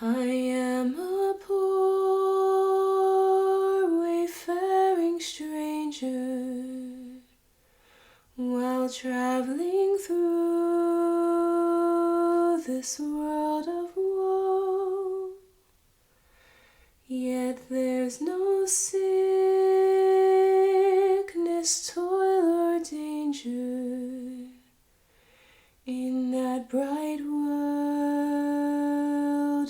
I am a poor wayfaring stranger, while traveling through this world of woe. Yet there's no sickness, toil, or danger in that bright world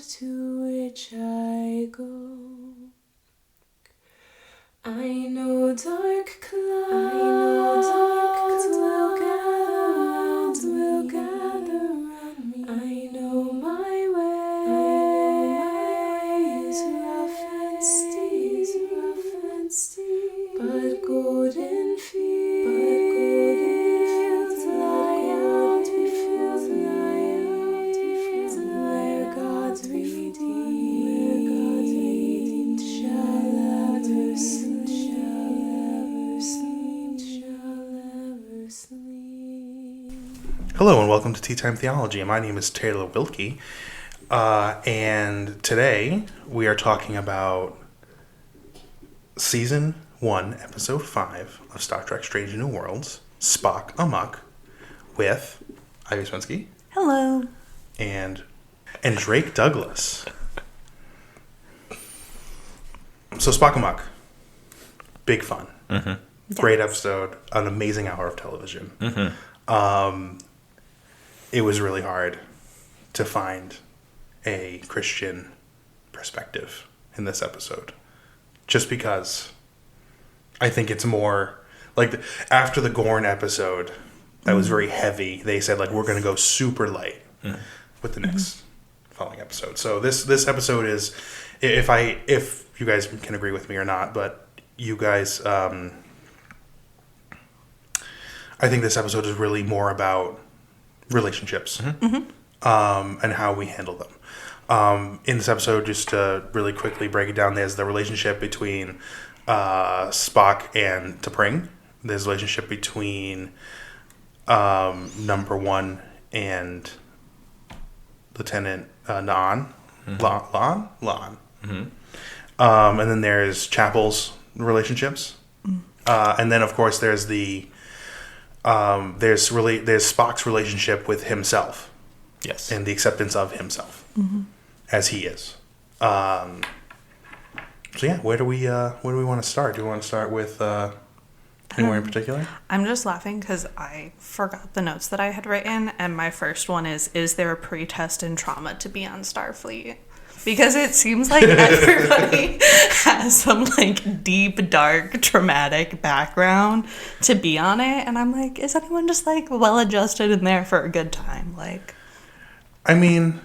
to which I go. I know dark clouds will gather round me. I know my way is rough and steep, but golden fields lie out before me, where God's redeemed shall ever sleep. Hello and welcome to Tea Time Theology. My name is Taylor Wilkie, and today we are talking about Season 1, Episode 5 of Star Trek Strange New Worlds, Spock Amok, with Ivy Swensky. Hello. And Drake Douglas. So Spock Amok, big fun. Mm-hmm. Great episode, an amazing hour of television. Mm-hmm. It was really hard to find a Christian perspective in this episode. Just because I think it's more like after the Gorn episode that was very heavy, they said like we're going to go super light with the next following episode. So this episode is, if you guys can agree with me or not, but you guys, I think this episode is really more about relationships and how we handle them. In this episode, just to really quickly break it down, there's the relationship between Spock and T'Pring. There's a relationship between Number One and Lieutenant La'an. La'an? And then there's Chapel's relationships. And then, of course, there's there's Spock's relationship with himself. Yes. And the acceptance of himself as he is. So yeah, where do we want to start? Do we want to start with anywhere in particular? I'm just laughing because I forgot the notes that I had written, and my first one is there a pre-test in trauma to be on Starfleet? Because it seems like everybody has some like deep, dark, traumatic background to be on it. And I'm like, is anyone just like well adjusted in there for a good time? Like, I mean,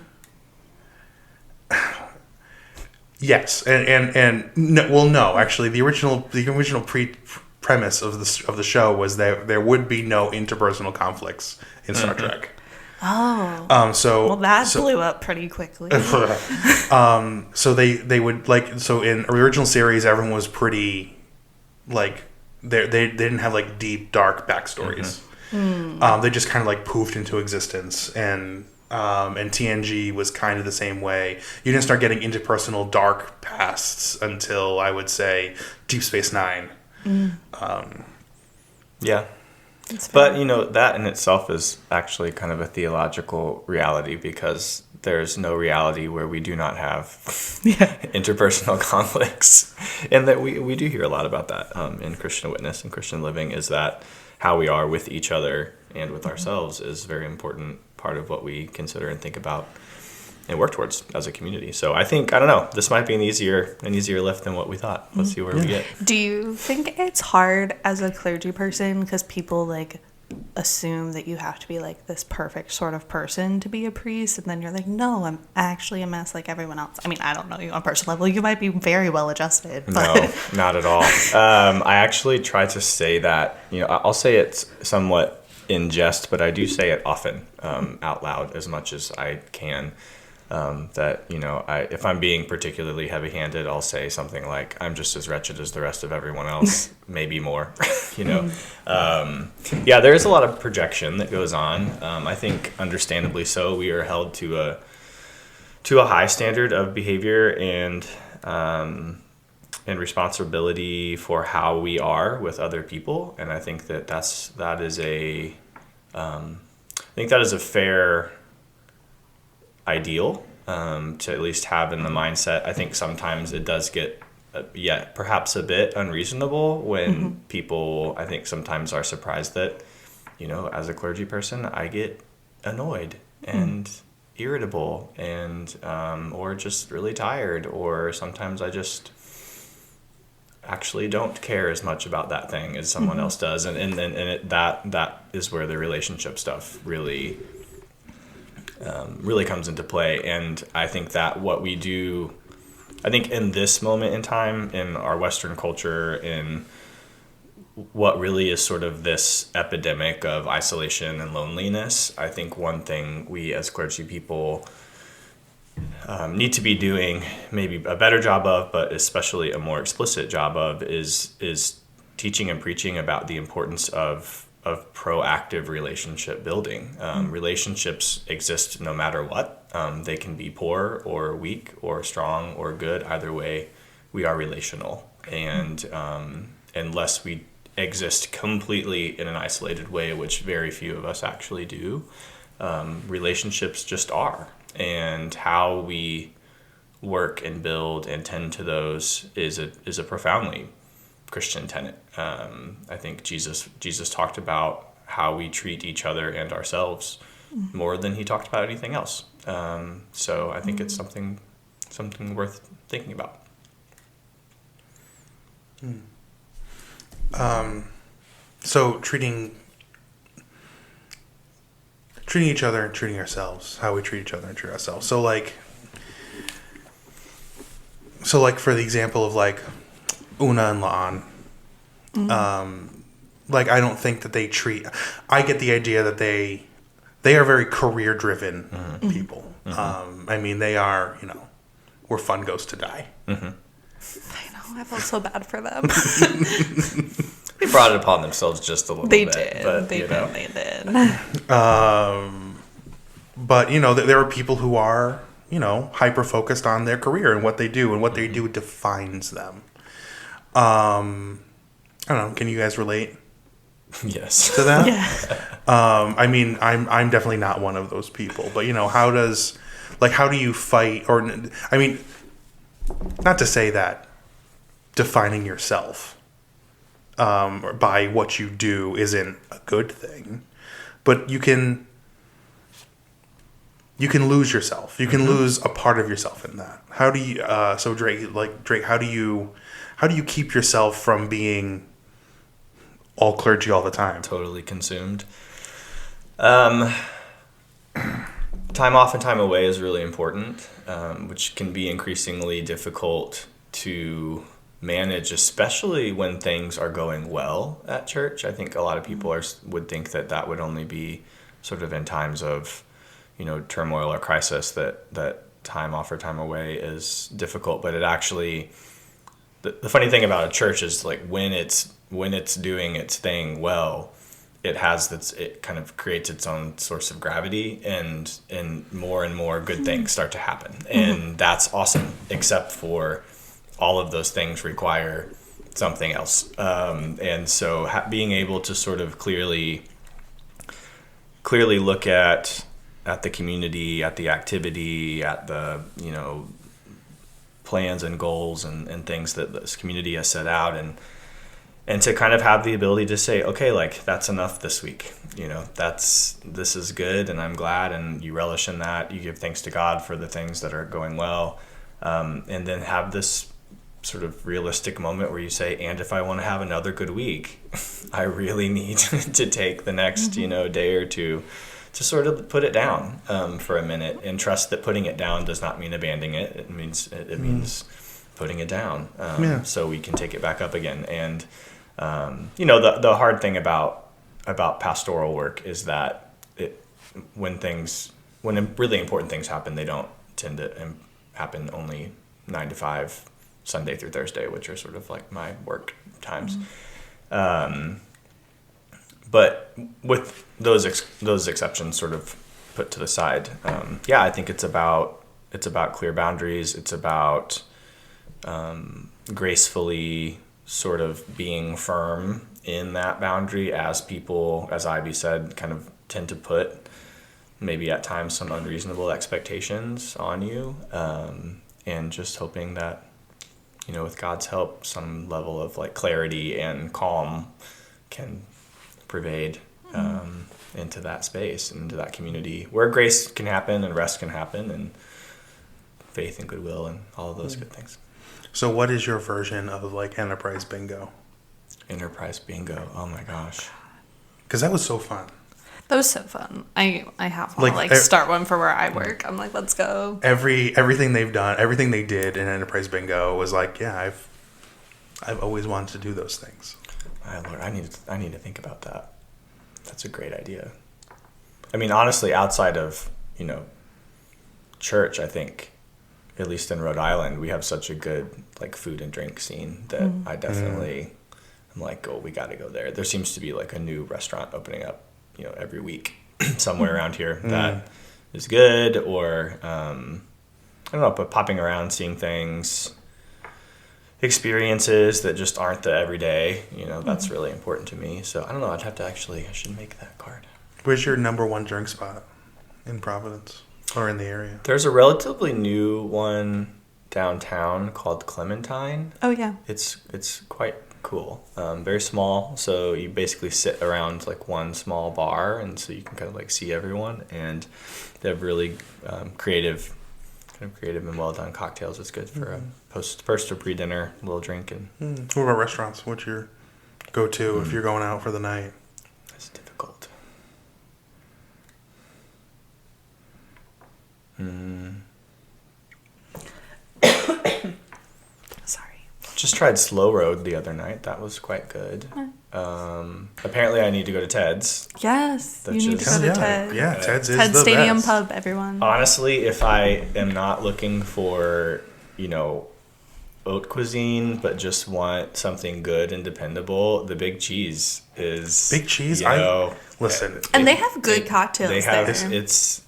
yes, and no, well, no. Actually, the original premise of the show was that there would be no interpersonal conflicts in Star Trek. oh, So that blew up pretty quickly. So they would like, so in the original series everyone was pretty like they didn't have like deep dark backstories. They just kind of like poofed into existence, and TNG was kind of the same way. You didn't start getting interpersonal dark pasts until I would say Deep Space Nine. Yeah. But, you know, that in itself is actually kind of a theological reality, because there's no reality where we do not have interpersonal conflicts. And that we do hear a lot about that in Christian witness and Christian living, is that how we are with each other and with ourselves is a very important part of what we consider and think about and work towards as a community. So I think, I don't know, this might be an easier lift than what we thought. Let's see where we get. Do you think it's hard as a clergy person because people like assume that you have to be like this perfect sort of person to be a priest, and then you're like, no, I'm actually a mess like everyone else? I mean, I don't know you on a personal level. You might be very well adjusted. But... No, not at all. I actually try to say that, you know, I'll say it's somewhat in jest, but I do say it often out loud as much as I can. That, you know, if I'm being particularly heavy-handed, I'll say something like, I'm just as wretched as the rest of everyone else, maybe more, you know. Yeah, there is a lot of projection that goes on. I think understandably so. We are held to to a high standard of behavior and responsibility for how we are with other people. And I think that is a fair ideal to at least have in the mindset. I think sometimes it does get perhaps a bit unreasonable when people, I think, sometimes are surprised that, as a clergy person, I get annoyed and irritable and or just really tired, or sometimes I just actually don't care as much about that thing as someone else does, and that is where the relationship stuff really comes into play. And I think that what we do, I think in this moment in time in our Western culture, in what really is sort of this epidemic of isolation and loneliness, I think one thing we as clergy people need to be doing maybe a better job of, but especially a more explicit job of, is teaching and preaching about the importance of proactive relationship building. Relationships exist no matter what. They can be poor or weak or strong or good. Either way, we are relational. And unless we exist completely in an isolated way, which very few of us actually do, relationships just are. And how we work and build and tend to those is a profoundly Christian tenet. I think Jesus talked about how we treat each other and ourselves more than he talked about anything else. So I think it's something worth thinking about. So treating each other and treating ourselves, how we treat each other and treat ourselves. So like for the example of like Una and La'an, like I don't think that I get the idea that they are very career driven people. I mean, they are, where fun goes to die. I know, I felt so bad for them. They brought it upon themselves just a little They bit. did. But, They did. But there are people who are, hyper focused on their career and what they do, and what they do defines them. I don't know. Can you guys relate Yes. to that? Yeah. I mean, I'm definitely not one of those people, but how do you fight? Or, I mean, not to say that defining yourself by what you do isn't a good thing, but you can lose yourself. You can lose a part of yourself in that. How do you? So Drake, how do you keep yourself from being all clergy all the time? Totally consumed. Time off and time away is really important, which can be increasingly difficult to manage, especially when things are going well at church. I think a lot of people would think that would only be sort of in times of, turmoil or crisis that time off or time away is difficult. But it actually, the funny thing about a church is like when it's doing its thing well, it kind of creates its own source of gravity, and more good things start to happen. And that's awesome, except for all of those things require something else. And so being able to sort of clearly look at the community, at the activity, at the, plans and goals and things that this community has set out, and to kind of have the ability to say, okay, like that's enough this week. This is good, and I'm glad, and you relish in that. You give thanks to God for the things that are going well, and then have this sort of realistic moment where you say, and if I want to have another good week, I really need to take the next, day or two to sort of put it down for a minute, and trust that putting it down does not mean abandoning it. It means putting it down, so we can take it back up again. And the hard thing about pastoral work is that when really important things happen, they don't tend to happen only 9 to 5, Sunday through Thursday, which are sort of like my work times. But with those exceptions sort of put to the side, I think it's about it's about clear boundaries. It's about gracefully sort of being firm in that boundary as people, as Ivy said, kind of tend to put maybe at times some unreasonable expectations on you, and just hoping that, with God's help, some level of like clarity and calm can pervade into that space, into that community where grace can happen and rest can happen and faith and goodwill and all of those good things. So what is your version of like Enterprise Bingo? Enterprise Bingo. Oh my gosh. Because that was so fun. That was so fun. I have want to start one for where I work. I'm like, let's go. Everything they've done, everything they did in Enterprise Bingo was like, yeah, I've always wanted to do those things. Lord, I need to think about that. That's a great idea. I mean, honestly, outside of, church, I think, at least in Rhode Island, we have such a good like food and drink scene that I definitely am like, oh, we got to go there. There seems to be like a new restaurant opening up, every week somewhere around here that is good, or I don't know, but popping around, seeing things, experiences that just aren't the everyday, that's really important to me. So I don't know, I should make that card. Where's your number one drink spot in Providence or in the area? There's a relatively new one downtown called Clementine. Oh yeah. It's quite cool. Very small, so you basically sit around like one small bar, and so you can kind of like see everyone, and they have really creative and well done cocktails. It's good for a first or pre-dinner little drink. And What about restaurants? What's your go-to if you're going out for the night? That's difficult. Sorry. Just tried Slow Road the other night. That was quite good. Apparently I need to go to Ted's. Yes, you need to just- go to Ted. Yeah, Ted's is Ted the Stadium best. Pub, everyone. Honestly, if I am not looking for, haute cuisine, but just want something good and dependable, the Big Cheese is... Big Cheese? Listen. And they have good cocktails They have, there. it's...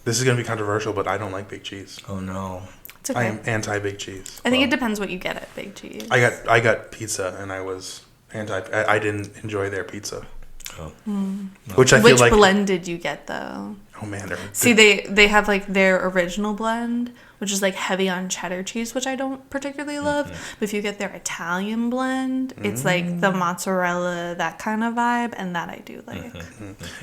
This is going to be controversial, but I don't like Big Cheese. Oh, no. It's okay. I am anti-Big Cheese. I think it depends what you get at Big Cheese. I got pizza, and I was I didn't enjoy their pizza. Oh. Which I feel Which like... blend did you get though? Oh, man. See, they have like their original blend, which is like heavy on cheddar cheese, which I don't particularly love. But if you get their Italian blend, it's like the mozzarella, that kind of vibe, and that I do like.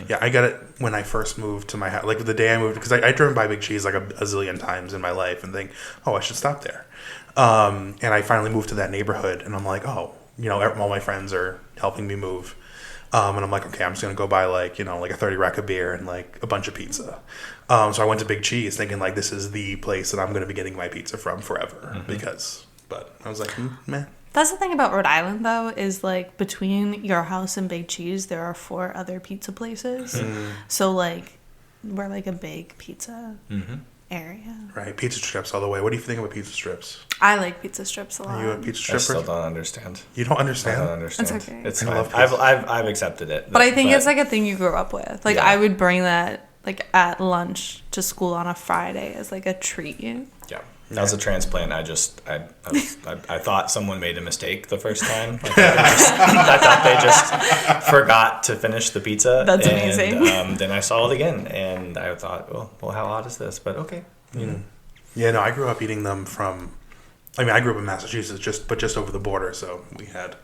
Yeah, I got it when I first moved to my house. Like the day I moved, because I driven by Big Cheese like a zillion times in my life and think, oh, I should stop there. And I finally moved to that neighborhood, and I'm like, oh, all my friends are helping me move. And I'm like, okay, I'm just going to go buy like a 30 rack of beer and like a bunch of pizza. So I went to Big Cheese thinking like this is the place that I'm going to be getting my pizza from forever but I was like, meh. That's the thing about Rhode Island, though, is like between your house and Big Cheese, there are 4 other pizza places. So like, we're like a big pizza area. Right, pizza strips all the way. What do you think about pizza strips? I like pizza strips a lot. Are you a pizza I stripper? still don't understand. You don't understand? I don't understand. It's okay. It's I fine. love pizza. I've accepted it. But I think it's like a thing you grew up with. Like, Yeah. I would bring that like at lunch to school on a Friday as like a treat. Yeah. As a transplant, I thought someone made a mistake the first time. I thought they just forgot to finish the pizza. That's amazing. Then I saw it again, and I thought, well, how odd is this? But okay. Yeah, no, I grew up eating them I grew up in Massachusetts, just over the border, so we had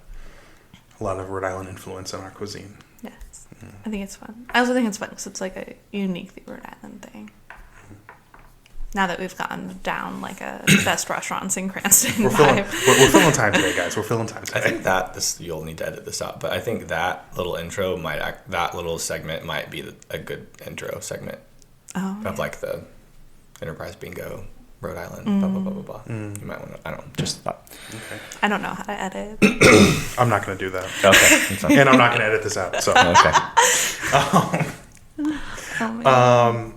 a lot of Rhode Island influence in our cuisine. Yes. I think it's fun. I also think it's fun because it's like a uniquely Rhode Island thing. Now that we've gotten down like a best restaurants in Cranston We're vibe. filling time today, guys. We're filling time I today. think you'll need to edit this out, but I think that little that little segment might be a good intro segment of like the Enterprise Bingo, Rhode Island, blah, blah, blah, blah, blah. You might want to, I don't know, just thought. Okay. I don't know how to edit. I'm not going to do that. Okay. That's fine. And I'm not going to edit this out. So. Okay. Oh, man.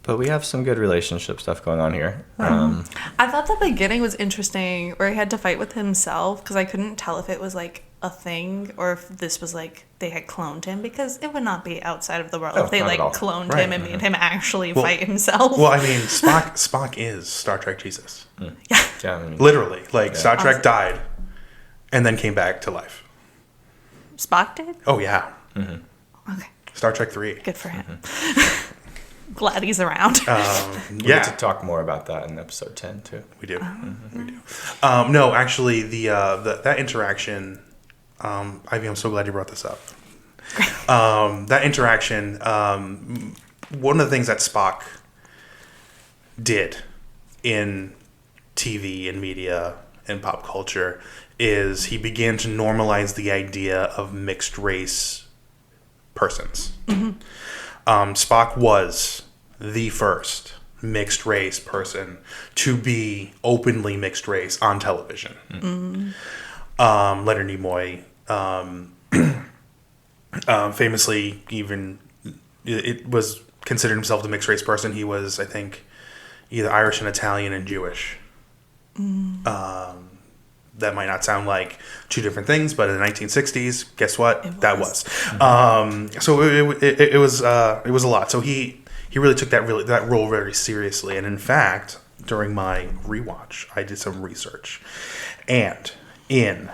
But we have some good relationship stuff going on here. I thought the beginning was interesting where he had to fight with himself because I couldn't tell if it was like a thing or if this was like they had cloned him, because it would not be outside of the world Oh, if they not like at all. cloned Right. him and made him actually Well- fight himself. Well, I mean, Spock is Star Trek Jesus. Yeah. Yeah, I mean, Literally, like Star Trek Awesome. died, and then came back to life. Spock did? Oh yeah, Okay. Star Trek 3. Good for him. Glad he's around. we Yeah, get to talk more about that in episode 10 too. we do. We do. No, actually, that interaction. Ivy, I'm so glad you brought this up. That interaction. One of the things that Spock did in TV and media and pop culture is he began to normalize the idea of mixed race persons. Spock was the first mixed race person to be openly mixed race on television. Leonard Nimoy famously even it was considered himself the mixed race person. He was, I think, either Irish and Italian and Jewish. That might not sound like two different things, but in the 1960s, guess what? It That was. was. So it was a lot. So he really took that role very seriously. And in fact, during my rewatch, I did some research, and in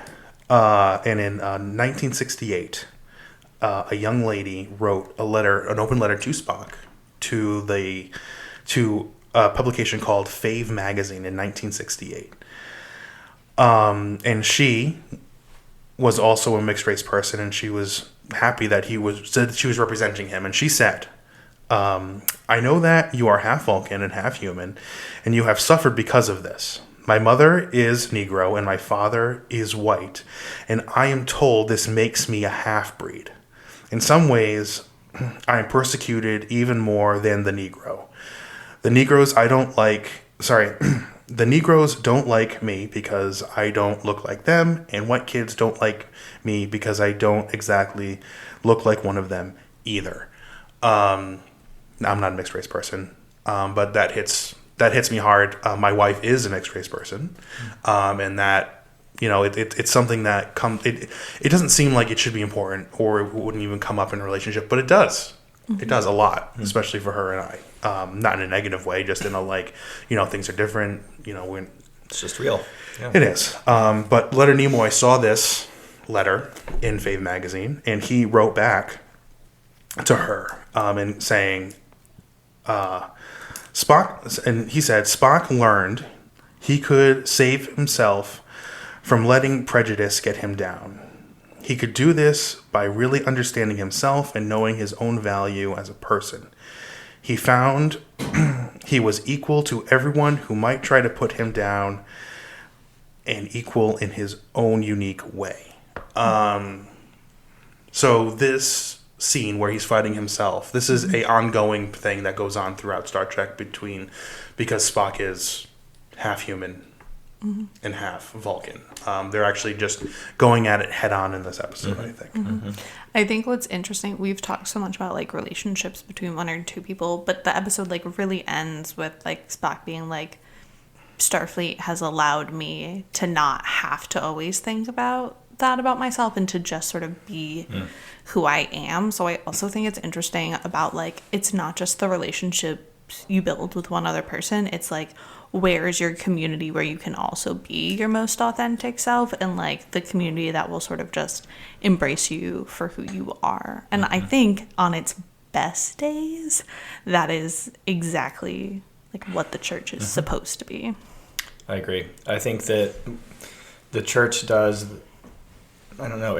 1968, a young lady wrote an open letter to Spock, to a publication called Fave Magazine in 1968. And she was also a mixed race person, and she was happy that she was representing him. And she said, I know that you are half Vulcan and half human, and you have suffered because of this. My mother is Negro and my father is white, and I am told this makes me a half-breed. In some ways, I am persecuted even more than the Negro. The Negroes the Negroes don't like me because I don't look like them, and white kids don't like me because I don't exactly look like one of them either. I'm not a mixed race person, but that hits me hard. My wife is a mixed race person, and that, it's something that it doesn't seem like it should be important, or it wouldn't even come up in a relationship, but it does. It does a lot, especially for her and I. Not in a negative way, just in a things are different. It's just real. Yeah. It is. But Leonard Nimoy saw this letter in Fave Magazine, and he wrote back to her and saying, Spock, and he said, Spock learned he could save himself from letting prejudice get him down. He could do this by really understanding himself and knowing his own value as a person. He found he was equal to everyone who might try to put him down, and equal in his own unique way. So this scene where he's fighting himself, this is a ongoing thing that goes on throughout Star Trek because Spock is half human and half Vulcan. They're actually just going at it head on in this episode, I think. I think what's interesting, we've talked so much about like relationships between one or two people, but the episode like really ends with like Spock being like, Starfleet has allowed me to not have to always think about that about myself and to just sort of be who I am. So I also think it's interesting about like, it's not just the relationships you build with one other person. It's like, where is your community where you can also be your most authentic self, and like the community that will sort of just embrace you for who you are. And I think on its best days, that is exactly like what the church is supposed to be. I agree. I think that the church does, I don't know,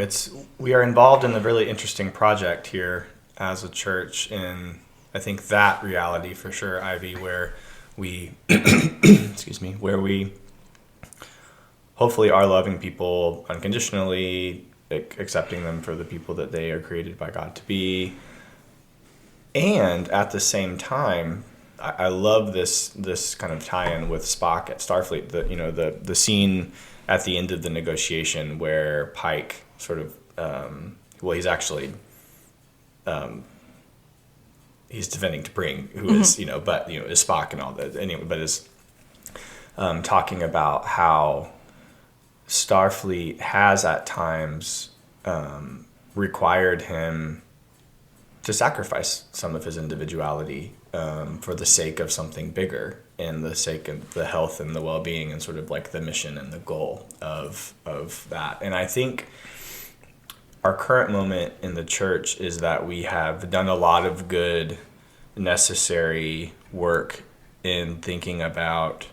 we are involved in a really interesting project here as a church, and I think that reality for sure, Ivy, where we where we hopefully are loving people unconditionally, accepting them for the people that they are created by God to be, and at the same time, I love this kind of tie-in with Spock at Starfleet. The scene at the end of the negotiation where Pike sort of he's actually he's defending T'Pring, who is is Spock and all that anyway, but is talking about how Starfleet has at times required him to sacrifice some of his individuality for the sake of something bigger and the sake of the health and the well-being and sort of like the mission and the goal of that. And I think our current moment in the church is that we have done a lot of good, necessary work in thinking about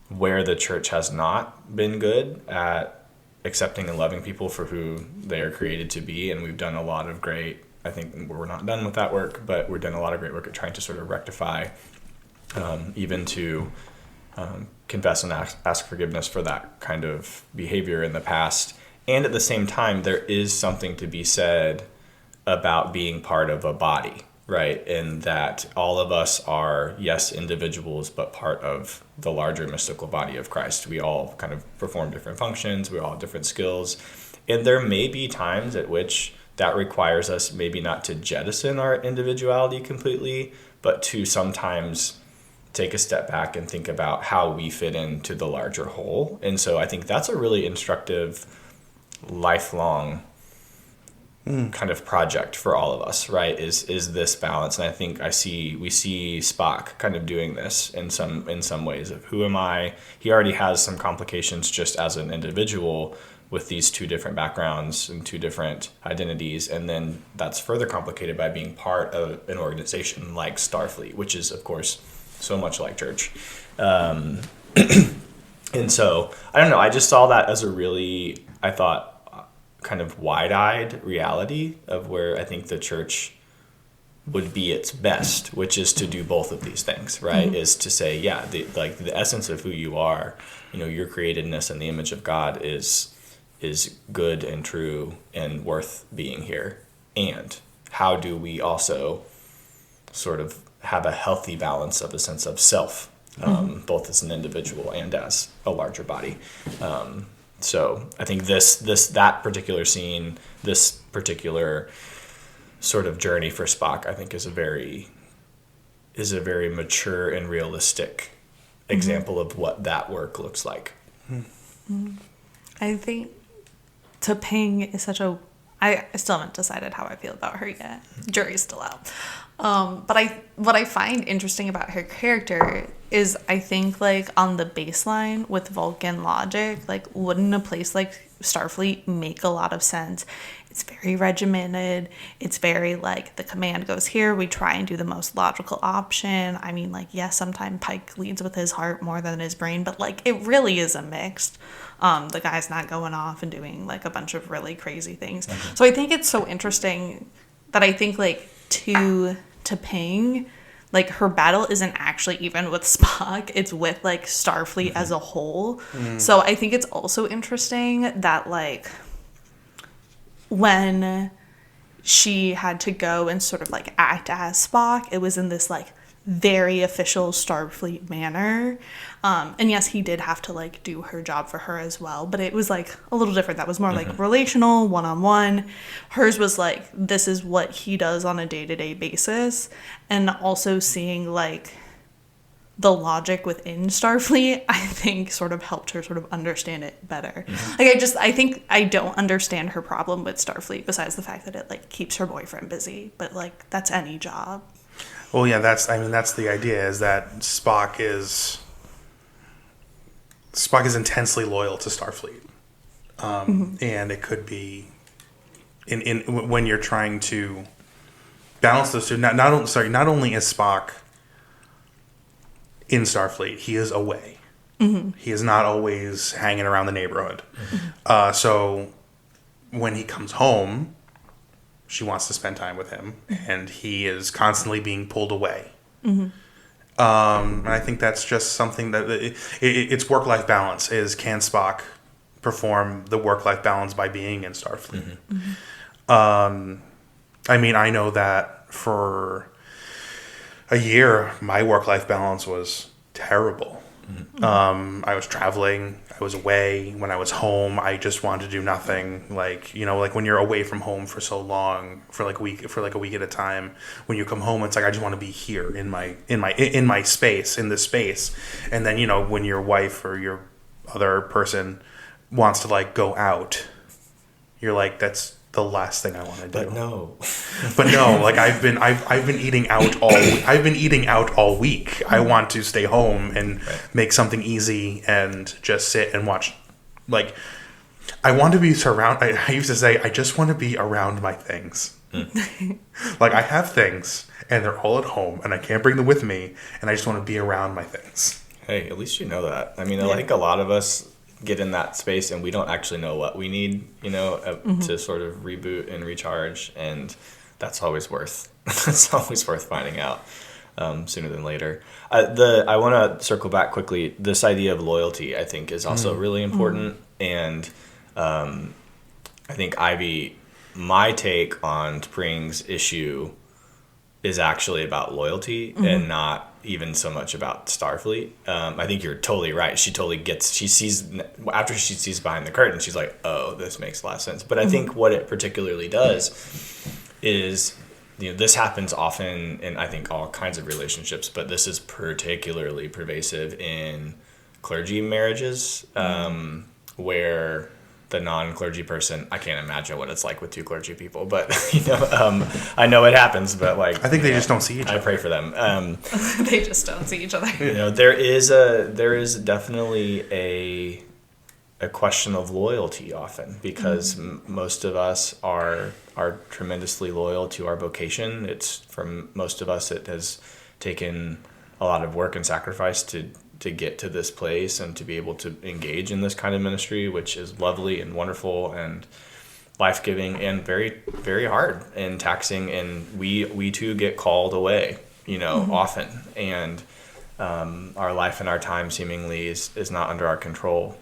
where the church has not been good at accepting and loving people for who they are created to be. And we've done a lot of great, I think we're not done with that work, but we've done a lot of great work at trying to sort of rectify, even to confess and ask forgiveness for that kind of behavior in the past. And at the same time, there is something to be said about being part of a body, right? And that all of us are, yes, individuals, but part of the larger mystical body of Christ. We all kind of perform different functions. We all have different skills. And there may be times at which that requires us maybe not to jettison our individuality completely, but to sometimes take a step back and think about how we fit into the larger whole. And so I think that's a really instructive, lifelong kind of project for all of us, right? Is this balance. And I think we see Spock kind of doing this in some ways of who am I? He already has some complications just as an individual with these two different backgrounds and two different identities. And then that's further complicated by being part of an organization like Starfleet, which is, of course, so much like church. And so, I don't know, I just saw that as a really, I thought, kind of wide-eyed reality of where I think the church would be its best, which is to do both of these things, right? Mm-hmm. Is to say, yeah, the essence of who you are, your createdness and the image of God is good and true and worth being here. And how do we also sort of have a healthy balance of a sense of self, both as an individual and as a larger body. So I think that particular scene, this particular sort of journey for Spock, I think is a very mature and realistic example of what that work looks like. I think T'Ping is I still haven't decided how I feel about her yet. Jury's still out. But what I find interesting about her character is I think like on the baseline with Vulcan logic, like wouldn't a place like Starfleet make a lot of sense? It's very regimented. It's very like the command goes here. We try and do the most logical option. I mean, like, yes, sometimes Pike leads with his heart more than his brain, but like it really is a mixed. The guy's not going off and doing like a bunch of really crazy things. Mm-hmm. So I think it's so interesting that I think like T'Ping, like her battle isn't actually even with Spock, it's with like Starfleet as a whole. So I think it's also interesting that like when she had to go and sort of like act as Spock, it was in this like very official Starfleet manner. And yes, he did have to like do her job for her as well, but it was like a little different. That was more like relational, one-on-one. Hers was like, this is what he does on a day-to-day basis. And also seeing like the logic within Starfleet, I think sort of helped her sort of understand it better. Like I think I don't understand her problem with Starfleet besides the fact that it like keeps her boyfriend busy, but like that's any job. Well, yeah, that's the idea, is that Spock is intensely loyal to Starfleet. And it could be in when you're trying to balance those two, not only is Spock in Starfleet, he is away. He is not always hanging around the neighborhood. So when he comes home, she wants to spend time with him, and he is constantly being pulled away. And I think that's just something that it's work-life balance. Can Spock perform the work-life balance by being in Starfleet? I mean, I know that for a year, my work-life balance was terrible. I was traveling. I was away. When I was home, I just wanted to do nothing. Like, like when you're away from home for so long, for a week at a time, when you come home, it's like, I just want to be here in my space, in this space. And then, when your wife or your other person wants to like go out, you're like, that's the last thing I want to do. But no, like I've been eating out all week. I want to stay home and make something easy and just sit and watch. Like, I want to be surrounded. I used to say, I just want to be around my things. Like, I have things and they're all at home and I can't bring them with me, and I just want to be around my things. Hey, at least you know that. I mean, I think a lot of us get in that space and we don't actually know what we need, to sort of reboot and recharge, and that's always worth finding out sooner than later. I want to circle back quickly. This idea of loyalty, I think, is also really important, and I think Ivy, my take on Spring's issue is actually about loyalty and not even so much about Starfleet. I think you're totally right. She sees behind the curtain, she's like, oh, this makes a lot of sense. But I think what it particularly does is, this happens often in, I think, all kinds of relationships, but this is particularly pervasive in clergy marriages, where the non-clergy person, I can't imagine what it's like with two clergy people, but I know it happens, but like, I think they just don't see each other. I pray for them. They just don't see each other. There is definitely a question of loyalty often, because most of us are tremendously loyal to our vocation. It's, from most of us, it has taken a lot of work and sacrifice to get to this place and to be able to engage in this kind of ministry, which is lovely and wonderful and life-giving and very, very hard and taxing. And we too get called away, often. And our life and our time seemingly is not under our control.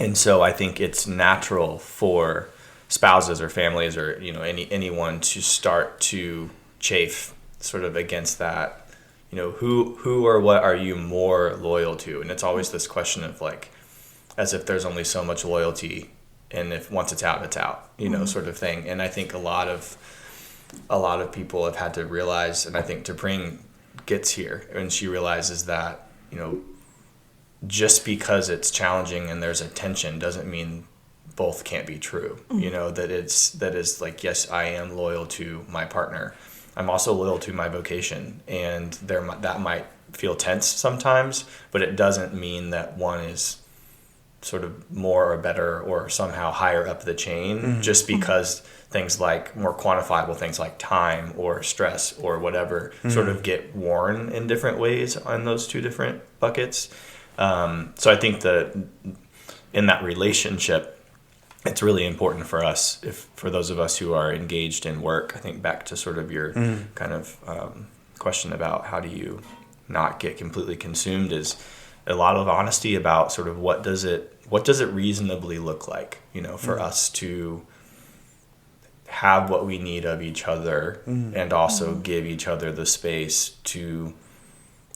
And so I think it's natural for spouses or families or, anyone to start to chafe sort of against that. Who or what are you more loyal to? And it's always this question of, like, as if there's only so much loyalty, and if once it's out, sort of thing. And I think a lot of people have had to realize, and I think T'Pring gets here, and she realizes that, just because it's challenging and there's a tension doesn't mean both can't be true. That is like, yes, I am loyal to my partner. I'm also loyal to my vocation, and that might feel tense sometimes, but it doesn't mean that one is sort of more or better or somehow higher up the chain just because things like more quantifiable things like time or stress or whatever sort of get worn in different ways on those two different buckets. So I think that in that relationship, it's really important for us, for those of us who are engaged in work. I think back to sort of your kind of question about how do you not get completely consumed, is a lot of honesty about sort of what does it reasonably look like, for us to have what we need of each other and also give each other the space to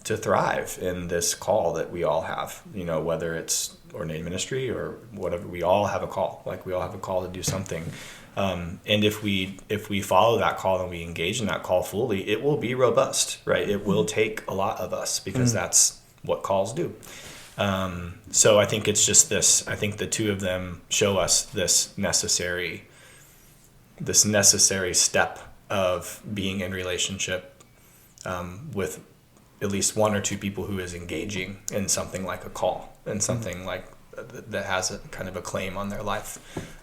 thrive in this call that we all have, whether it's ordained ministry or whatever. We all have a call, we all have a call to do something. And if we follow that call and we engage in that call fully, it will be robust, right? It will take a lot of us, because that's what calls do. So I think it's just this, I think the two of them show us this necessary step of being in relationship with at least one or two people who is engaging in something like a call and something like that has a kind of a claim on their life,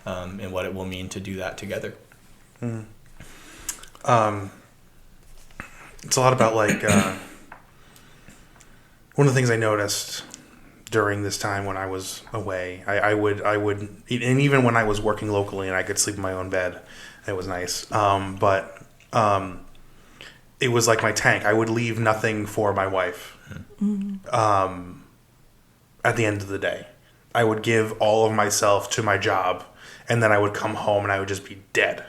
and what it will mean to do that together. It's a lot about like one of the things I noticed during this time when I was away, I would, and even when I was working locally and I could sleep in my own bed, it was nice. But it was like my tank. I would leave nothing for my wife. At the end of the day, I would give all of myself to my job, and then I would come home and I would just be dead.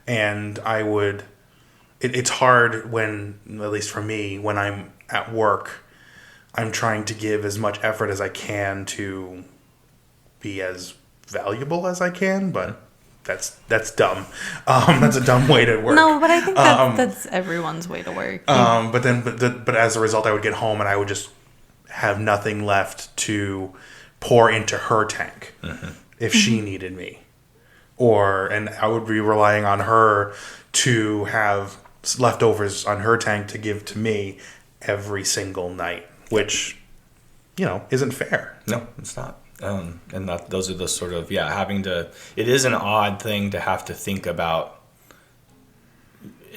And I would, it's hard when, at least for me, when I'm at work, I'm trying to give as much effort as I can to be as valuable as I can, but that's dumb. That's a dumb way to work. No, but I think that's everyone's way to work. But as a result, I would get home and I would just have nothing left to pour into her tank if she needed me. and I would be relying on her to have leftovers on her tank to give to me every single night, which, isn't fair. No, it's not. And those are the sort of, having to, it is an odd thing to have to think about.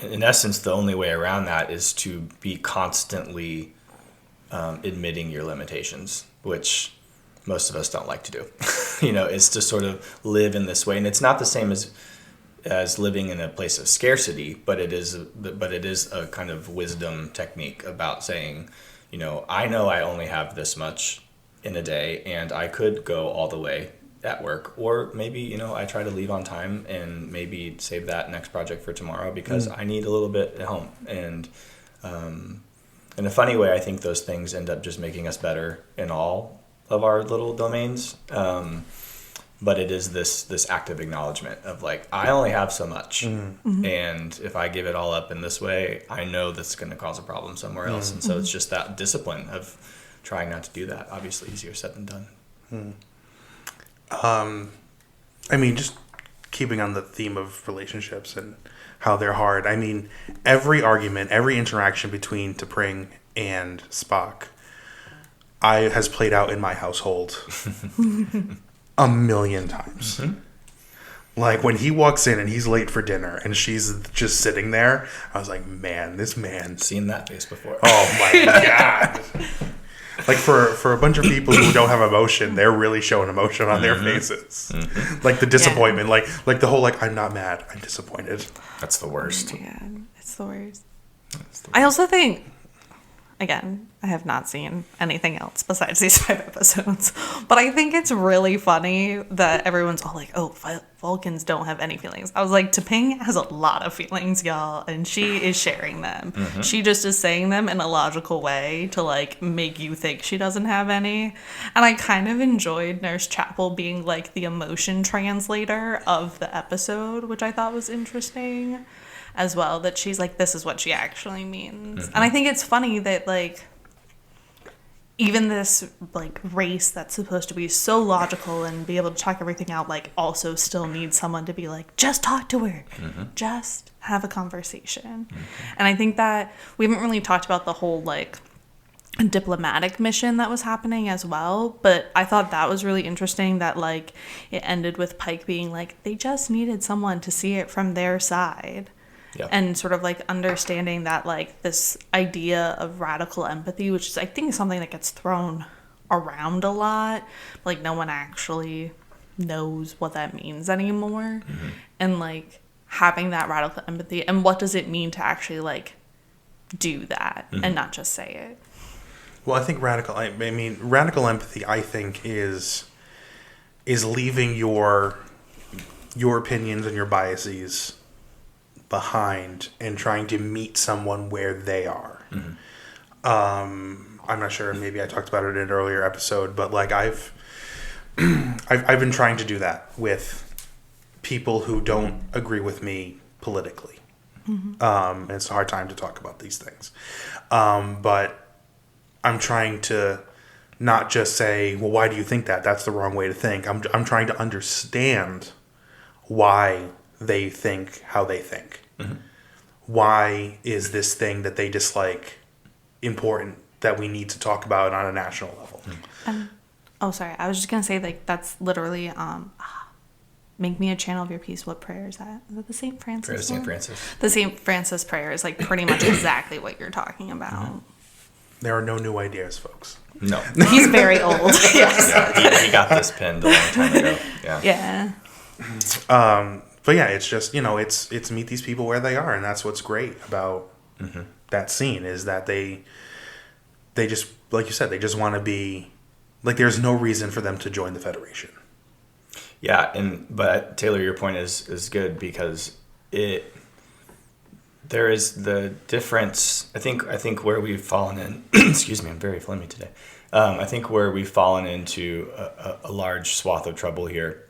In essence, the only way around that is to be constantly admitting your limitations, which most of us don't like to do. Is to sort of live in this way. And it's not the same as living in a place of scarcity, but it is a kind of wisdom technique about saying, I know I only have this much in a day, and I could go all the way at work, or maybe I try to leave on time and maybe save that next project for tomorrow because I need a little bit at home. And in a funny way, I think those things end up just making us better in all of our little domains. But it is this active acknowledgement of like, I only have so much, and if I give it all up in this way, I know that's going to cause a problem somewhere else. And so it's just that discipline of trying not to do that. Obviously easier said than done. Just keeping on the theme of relationships and how they're hard. Every argument, every interaction between T'Pring and Spock has played out in my household a million times. Like when he walks in and he's late for dinner and she's just sitting there, I was like, man, this man. Seen that face before. Oh my God. Like for a bunch of people who don't have emotion, they're really showing emotion on their faces. Like the disappointment, like the whole I'm not mad, I'm disappointed. That's the worst. Oh my God, it's the worst. I also think, again, I have not seen anything else besides these 5 episodes, but I think it's really funny that everyone's all like, oh, Vulcans don't have any feelings. I was like, T'Pring has a lot of feelings, y'all, and she is sharing them. She just is saying them in a logical way to make you think she doesn't have any. And I kind of enjoyed Nurse Chapel being the emotion translator of the episode, which I thought was interesting as well, that she's like, this is what she actually means. And I think it's funny that even this race that's supposed to be so logical and be able to talk everything out also still needs someone to be just talk to her, just have a conversation. And I think that we haven't really talked about the whole diplomatic mission that was happening as well, but I thought that was really interesting that it ended with Pike being they just needed someone to see it from their side. Yep. And sort of understanding that this idea of radical empathy, which is I think something that gets thrown around a lot, no one actually knows what that means anymore. And having that radical empathy, and what does it mean to actually do that and not just say it. Well, I think radical empathy, I think, is leaving your opinions and your biases behind and trying to meet someone where they are. I'm not sure, maybe I talked about it in an earlier episode, but I've been trying to do that with people who don't agree with me politically. And it's a hard time to talk about these things. But I'm trying to not just say, well, why do you think that? That's the wrong way to think. I'm trying to understand why they think how they think. Why is this thing that they dislike important that we need to talk about on a national level? Oh, sorry. I was just going to say, that's literally, make me a channel of your peace. What prayer is that? Is it the St. Francis Prayer to St. one? Francis. The St. Francis prayer is, pretty much exactly what you're talking about. There are no new ideas, folks. No. He's very old. Yes. Yeah, he got this pinned a long time ago. Yeah. Yeah. But yeah, it's just, it's meet these people where they are, and that's what's great about that scene is that they just, like you said, they just want to be, there's no reason for them to join the Federation. Yeah, but Taylor, your point is good because there is the difference. I think where we've fallen in. Excuse me, I'm very phlegmy today. I think where we've fallen into a large swath of trouble here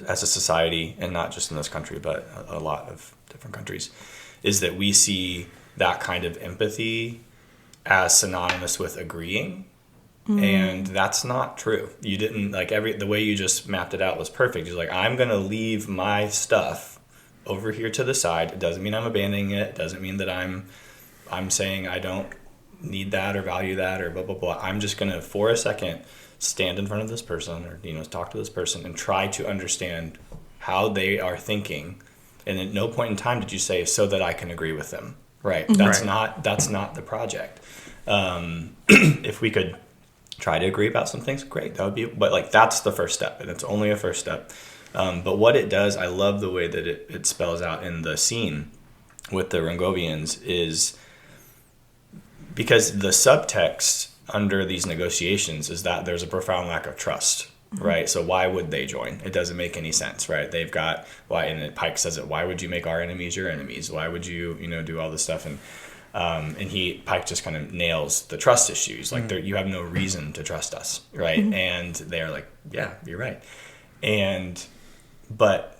as a society, and not just in this country, but a lot of different countries, is that we see that kind of empathy as synonymous with agreeing And that's not true. You didn't, like, the way you just mapped it out was perfect. You're like, I'm going to leave my stuff over here to the side. It doesn't mean I'm abandoning it. It doesn't mean that I'm saying I don't need that or value that or blah, blah, blah. I'm just going to, for a second, stand in front of this person or, talk to this person and try to understand how they are thinking. And at no point in time did you say, so that I can agree with them. Right. That's not the project. If we could try to agree about some things, great. That would be, but like, that's the first step, and it's only a first step. But what it does, I love the way that it spells out in the scene with the Rongovians, is because the subtext under these negotiations is that there's a profound lack of trust, right? So why would they join? It doesn't make any sense, right? They've got, and Pike says it, why would you make our enemies your enemies? Why would you, do all this stuff? And Pike just kind of nails the trust issue. He's like, you have no reason to trust us, right? And they're like, yeah, you're right. But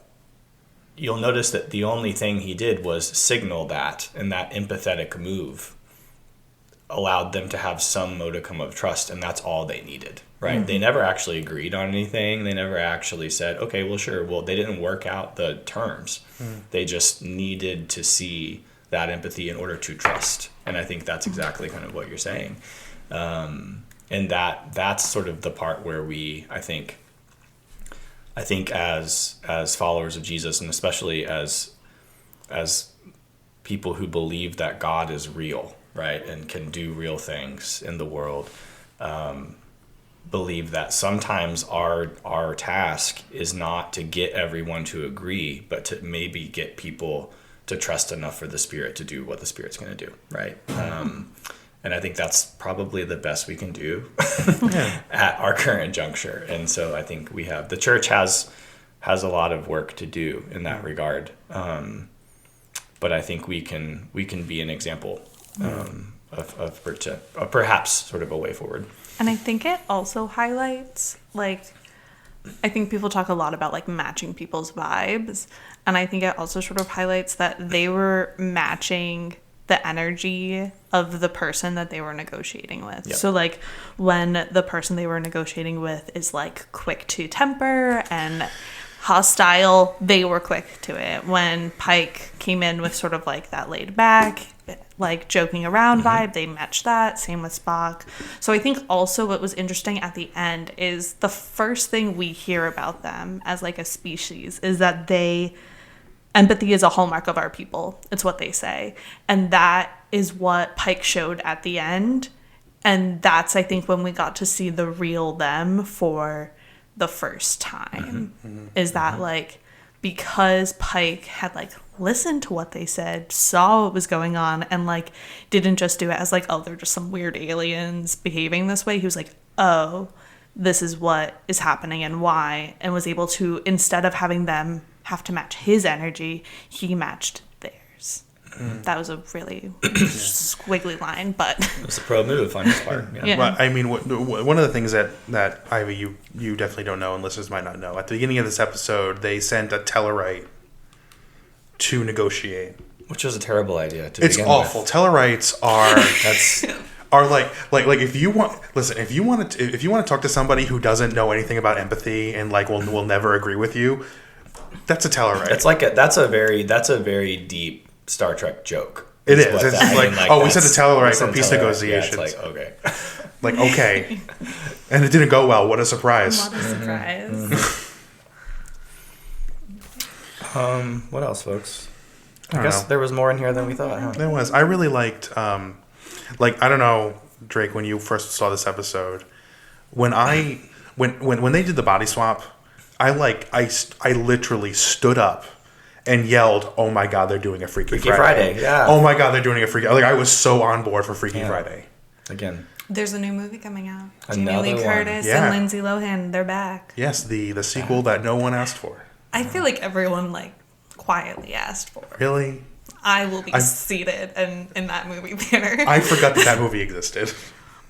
you'll notice that the only thing he did was signal that, and that empathetic move allowed them to have some modicum of trust, and that's all they needed, right? They never actually agreed on anything. They never actually said, okay, well, sure. Well, they didn't work out the terms. They just needed to see that empathy in order to trust. And I think that's exactly kind of what you're saying. And that's sort of the part where I think as followers of Jesus, and especially as people who believe that God is real, right, and can do real things in the world, believe that sometimes our task is not to get everyone to agree, but to maybe get people to trust enough for the Spirit to do what the Spirit's going to do, right? And I think that's probably the best we can do at our current juncture. And so I think the church has a lot of work to do in that regard. But I think we can be an example of perhaps sort of a way forward. And I think it also highlights, I think people talk a lot about matching people's vibes, and I think it also sort of highlights that they were matching the energy of the person that they were negotiating with. Yep. So when the person they were negotiating with is quick to temper and hostile, they were quick to it. When Pike came in with sort of that laid back, joking around vibe, they matched that. Same with Spock. So I think also what was interesting at the end is the first thing we hear about them as a species is that empathy is a hallmark of our people. It's what they say. And that is what Pike showed at the end. And that's, I think, when we got to see the real them for the first time. Is that because Pike had listened to what they said, saw what was going on, and didn't just do it as oh, they're just some weird aliens behaving this way. He was like, oh, this is what is happening and why, and was able to, instead of having them have to match his energy, he matched theirs. That was a really squiggly line, but it was a pro move on his part. Yeah. Well, I mean, one of the things that Ivy, you definitely don't know, and listeners might not know. At the beginning of this episode, they sent a Tellarite to negotiate, which was a terrible idea. It's awful. Tellarites are if you want to talk to somebody who doesn't know anything about empathy and will never agree with you, that's a Tellarite. It's that's a very deep Star Trek joke. It is. It's we sent a Tellarite for peace negotiations. Yeah, it's okay. Okay. And it didn't go well. What a surprise. What a surprise. What else, folks? I guess there was more in here than we thought, huh? There was. I really liked, I don't know, Drake, when you first saw this episode, when they did the body swap, I literally stood up and yelled, "Oh my God, they're doing a Freaky Friday!" Yeah. Oh my God, they're doing a Freaky. I was so on board for Freaky Friday. Again. There's a new movie coming out. Jamie Lee Curtis and Lindsay Lohan, they're back. Yes, the sequel that no one asked for. I feel like everyone quietly asked for. Really? I will be seated in that movie theater. I forgot that movie existed.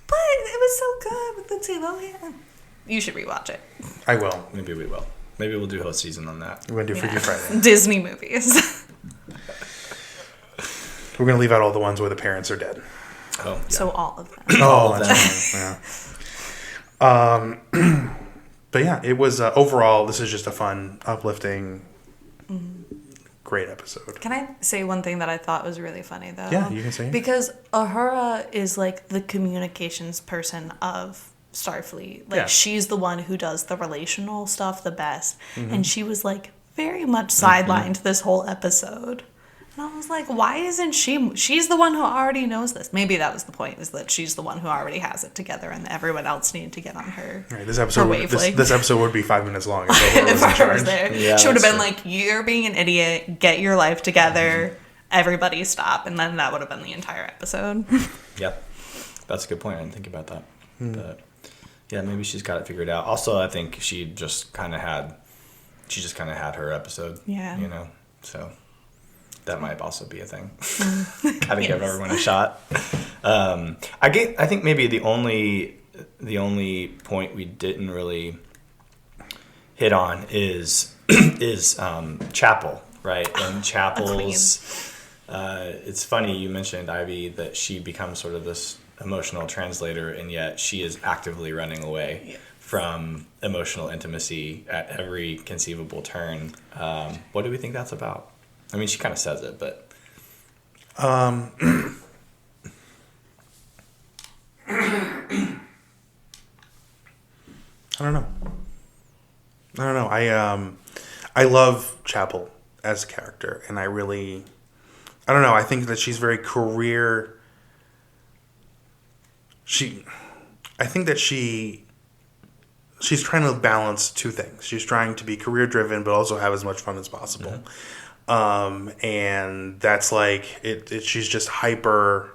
But it was so good with Lindsay Lohan. You should rewatch it. I will. Maybe we will. Maybe we'll do a whole season on that. We're going to do Freaky Friday. Disney movies. We're going to leave out all the ones where the parents are dead. Oh, yeah. So all of them. All of them. Yeah. But yeah, it was overall. This is just a fun, uplifting, great episode. Can I say one thing that I thought was really funny though? Yeah, you can say it. Because Uhura is like the communications person of Starfleet. Like Yeah. she's the one who does the relational stuff the best. And she was like very much sidelined this whole episode. And I was like, why isn't she's the one who already knows this. Maybe that was the point, is that she's the one who already has it together and everyone else needed to get on her. Right, this episode, wavelength. this episode would be 5 minutes long if Uhura was If in I charge. was there, Yeah, she would have that's been true. like, "You're being an idiot. Get your life together. Everybody stop." And then that would have been the entire episode. Yep. That's a good point. I didn't think about that. But yeah, maybe she's got it figured out. Also, I think she just kind of had her episode. Yeah. You know, so that might also be a thing. Gotta give everyone a shot. I think maybe the only point we didn't really hit on is Chapel, right? And Chapel's. It's funny you mentioned, Ivy, that she becomes sort of this emotional translator, and yet she is actively running away from emotional intimacy at every conceivable turn. What do we think that's about? I mean, she kind of says it, but I don't know. I love Chapel as a character, and I don't know. I think that she's very career. I think that she's trying to balance two things. She's trying to be career driven, but also have as much fun as possible. And that's like she's just hyper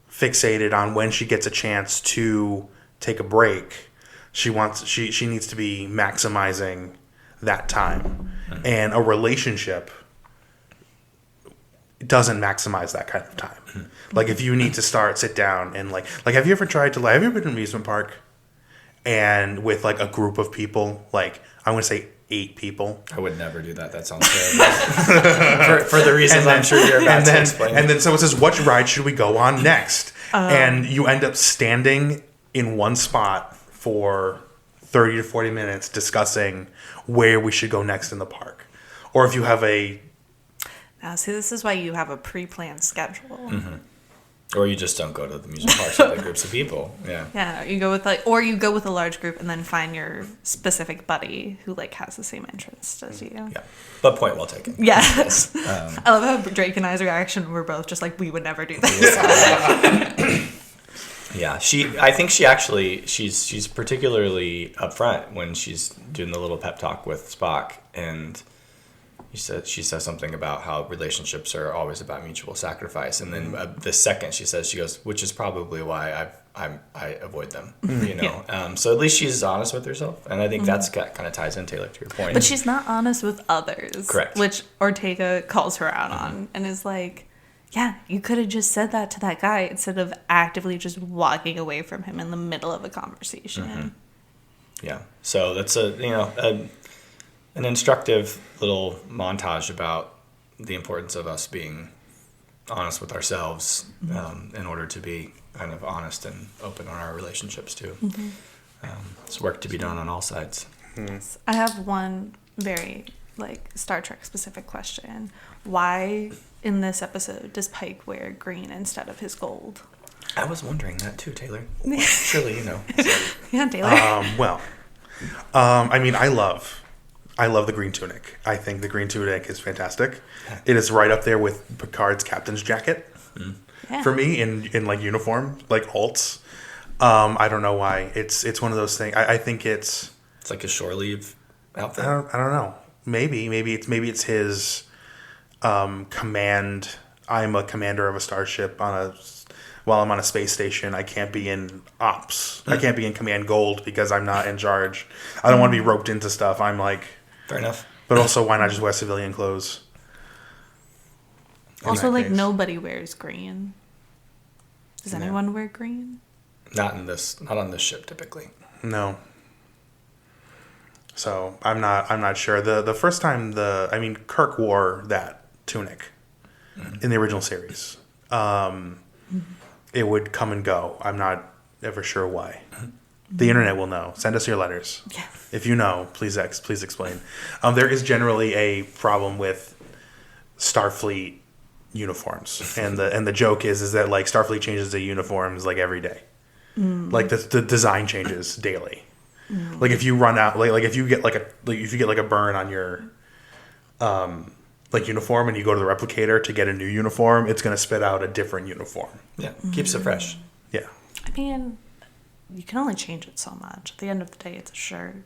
fixated on when she gets a chance to take a break. She needs to be maximizing that time. And a relationship doesn't maximize that kind of time. Like if you need to sit down and like have you ever been to an amusement park and with like a group of people, like I'm going to say 8 people. I would never do that. That sounds terrible. for the reasons I'm sure you're about to explain. And then so it says, what ride should we go on next? And you end up standing in one spot for 30 to 40 minutes discussing where we should go next in the park. Or if you have Now, see, this is why you have a pre-planned schedule. Or you just don't go to the music parks with groups of people. Yeah. Yeah, you go with a large group and then find your specific buddy who like has the same interests as you. Yeah. But point well taken. Yes. I love how Drake and I's reaction were both just like, we would never do this. Yeah, I think she's particularly upfront when she's doing the little pep talk with Spock, and she says something about how relationships are always about mutual sacrifice, and then the second she goes, which is probably why I avoid them, you know. Yeah. So at least she's honest with herself, and I think that's kind of ties in, Taylor, to your point. But she's not honest with others. Correct. Which Ortega calls her out on and is like, yeah, you could have just said that to that guy instead of actively just walking away from him in the middle of a conversation. Yeah. So that's an instructive little montage about the importance of us being honest with ourselves in order to be kind of honest and open on our relationships too. There's work to be done on all sides. I have one very Star Trek specific question. Why in this episode does Pike wear green instead of his gold? I was wondering that too, Taylor. Surely you know. Yeah, Taylor. I mean, I love the green tunic. I think the green tunic is fantastic. It is right up there with Picard's captain's jacket for me in like uniform, like alts. I don't know why. It's one of those things. I think it's like a shore leave outfit. I don't know. Maybe it's his command. I'm a commander of a starship while I'm on a space station. I can't be in ops. I can't be in command gold because I'm not in charge. I don't want to be roped into stuff. I'm like, fair enough. But also, why not just wear civilian clothes? Also, nobody wears green. Does anyone wear green? Not on this ship typically. No. So I'm not sure. The first time Kirk wore that tunic in the original series. It would come and go. I'm not ever sure why. The internet will know. Send us your letters. Yeah. If you know, please explain. There is generally a problem with Starfleet uniforms, and the joke is that like Starfleet changes the uniforms like every day. Like the design changes daily. Like if you run out, like if you get like a burn on your like uniform, and you go to the replicator to get a new uniform, it's going to spit out a different uniform. Yeah, keeps it fresh. Yeah. I mean, you can only change it so much. At the end of the day, it's a shirt.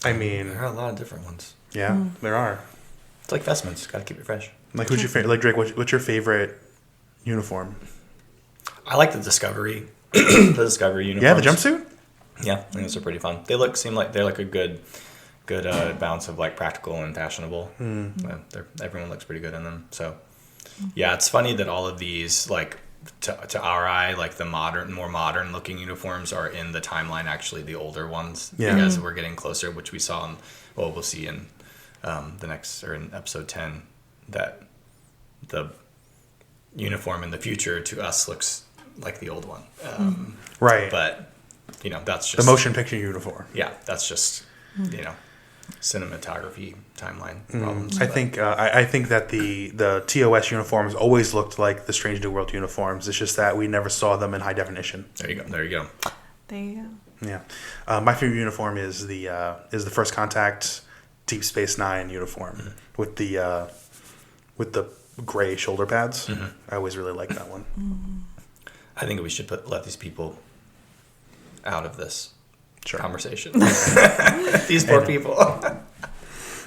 I mean, There are a lot of different ones. yeah, there are. It's like vestments. Got to keep it fresh. Like, who's your favorite? Like, Drake, what's your favorite uniform? I like the Discovery. The Discovery uniforms. Yeah, the jumpsuit. Yeah, I think those are pretty fun. They seem like they're like a good balance of like practical and fashionable. Everyone looks pretty good in them. So yeah, it's funny that all of these like to our eye, like the more modern looking uniforms are in the timeline. Actually, the older ones. Yeah. Because we're getting closer, which we saw we'll see in in episode 10 that the uniform in the future to us looks like the old one. Right. But that's just The motion picture uniform. yeah, that's just cinematography timeline problems. I think that the TOS uniforms always looked like the Strange New World uniforms. It's just that we never saw them in high definition. There you go. Yeah. My favorite uniform is the First Contact Deep Space Nine uniform with the gray shoulder pads. I always really liked that one. I think we should let these people out of this conversation. These poor people.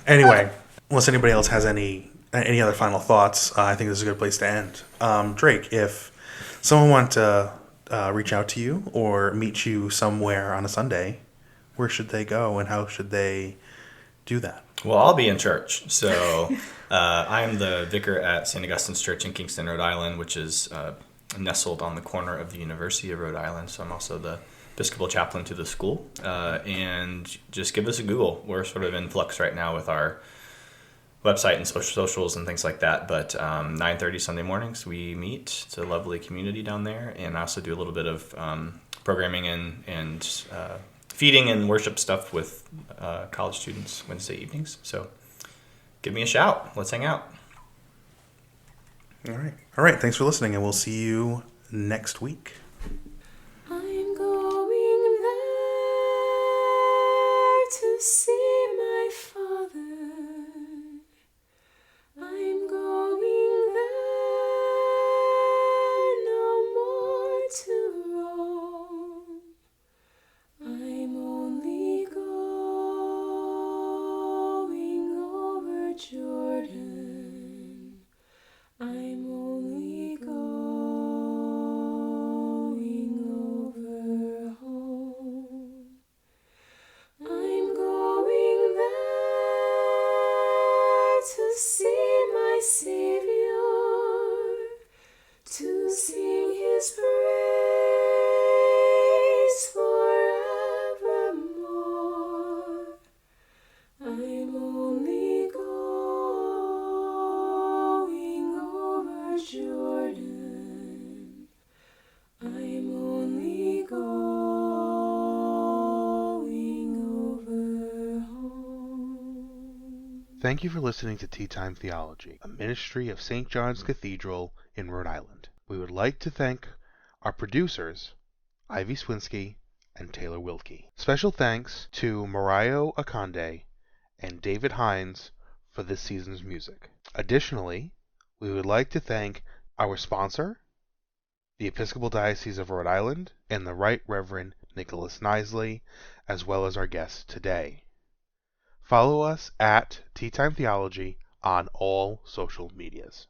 Anyway, unless anybody else has any other final thoughts, I think this is a good place to end. Drake, if someone wanted to reach out to you or meet you somewhere on a Sunday, where should they go and how should they do that? Well, I'll be in church. So I am the vicar at St. Augustine's Church in Kingston, Rhode Island, which is nestled on the corner of the University of Rhode Island. So I'm also the Episcopal chaplain to the school. And just give us a Google. We're sort of in flux right now with our website and socials and things like that. But 9:30 Sunday mornings we meet. It's a lovely community down there. And I also do a little bit of programming and feeding and worship stuff with college students Wednesday evenings. So give me a shout. Let's hang out. All right. Thanks for listening, and we'll see you next week. I'm going there to see my father. I'm going there no more to roam. I'm only going over Jordan. I'm only going over home. I'm going there to see my Savior, to sing His praise forevermore. I'm only going over Jordan. I'm only going over home. Thank you for listening to Tea Time Theology, a ministry of St. John's Cathedral in Rhode Island. We would like to thank our producers, Ivy Swinsky and Taylor Wilkie. Special thanks to Mariah Akande and David Hines for this season's music. Additionally, we would like to thank our sponsor, the Episcopal Diocese of Rhode Island, and the Right Reverend Nicholas Knisley, as well as our guests today. Follow us at Tea Time Theology on all social medias.